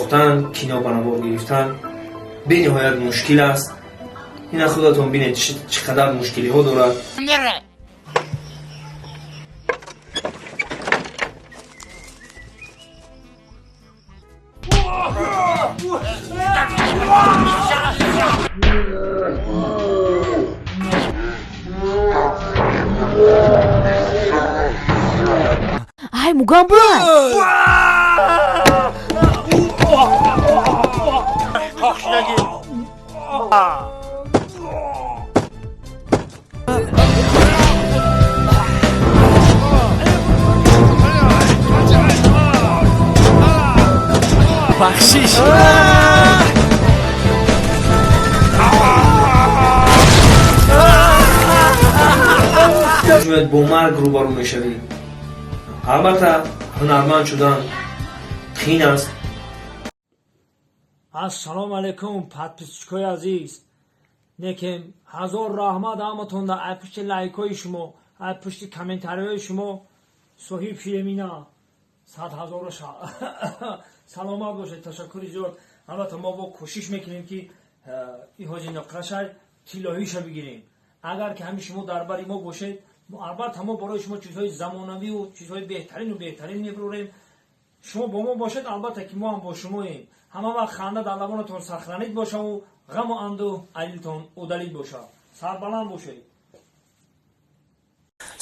ساختن، کینا بنابار گرفتن به نهایت مشکل است. اینا خودتون ببینید چقدر مشکلی ها داره. Ay mugambay. بخشیش با مرگ روبرو میشوی. البته هنرمند شدن قین است. Assalomu alaykum подписчикои азиз. Некем ҳазор раҳмат ҳаматон дар ай пушти лайкои шумо, ай пушти комментарияи шумо. Соҳиб филмина 100,000 саломат бошед. Ташаккури зиёд. Албатта мо бо кӯшиш мекунем ки иҳоҷи ноқрашай тиллоиша бигирем. Агар ки ҳамин шумо дар бари мо бошед, албатта мо барои шумо чизҳои замонавию чизҳои беҳтарин мебурем. шумо бо мо бошед, албатта ки мо ҳам бо шумоем. ҳама вақт ханда дар лабонатон сахранид бошаву ғаму анду айдилтон удалид бошад. Сарбаланд бошед.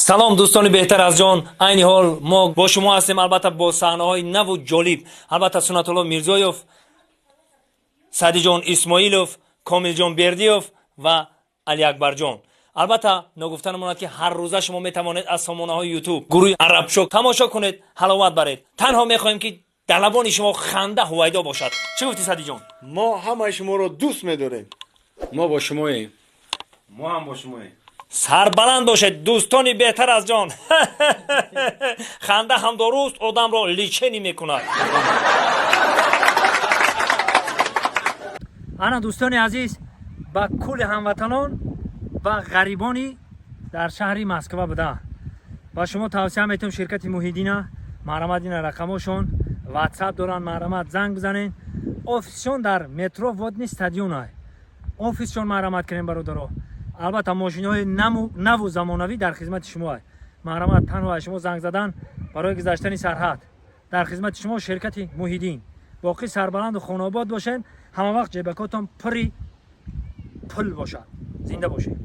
салом дӯстони беҳтар аз ҷон. айни ҳол мо бо шумо ҳастем, албатта бо саҳнаҳои наву ҷолиб. албатта Сунатулло Мирзоев, Садиҷон Исмоилов, Комилҷон Бердиев ва Али Акбарҷон. албатта ногуфта намонад ки ҳар рӯза шумо метавонед аз сомонаҳои ютуб гурӯҳи арабшок тамошо кунед, ҳаловат баред. танҳо мехоҳем ки дар лабони шумо ханда ҳувайдо бошад. чӣ гуфтӣ Садиҷон? мо ҳамаи шуморо дӯст медорем. мо бо шумоем. мо ҳам бо шумоем. сарбаланд бошед дӯстони беҳтар аз ҷон. ханда ҳам доруст одамро личенӣ мекунад. ана дӯстони азиз, ба кулли ҳамватанон ва ғарибони дар шаҳри Москва буда ба шумо тавсия метавом ширкати Муҳиддина марҳаматина рақамошон WhatsApp доранд, марҳамат занг бизанен. офисшон дар метро водни стадион ай. офисшон марҳамат кунен бародаро. албатта мошинаҳои наву замонавӣ дар хизмати шумо ай. марҳамат танҳо аз шумо занг задан барои гузаштани сарҳад. дар хизмати шумо ширкати Муҳиддин. боқӣ сарбаланду хонобод бошен. ҳама вақт ҷебакотон пури пул бошад. зинда бошед.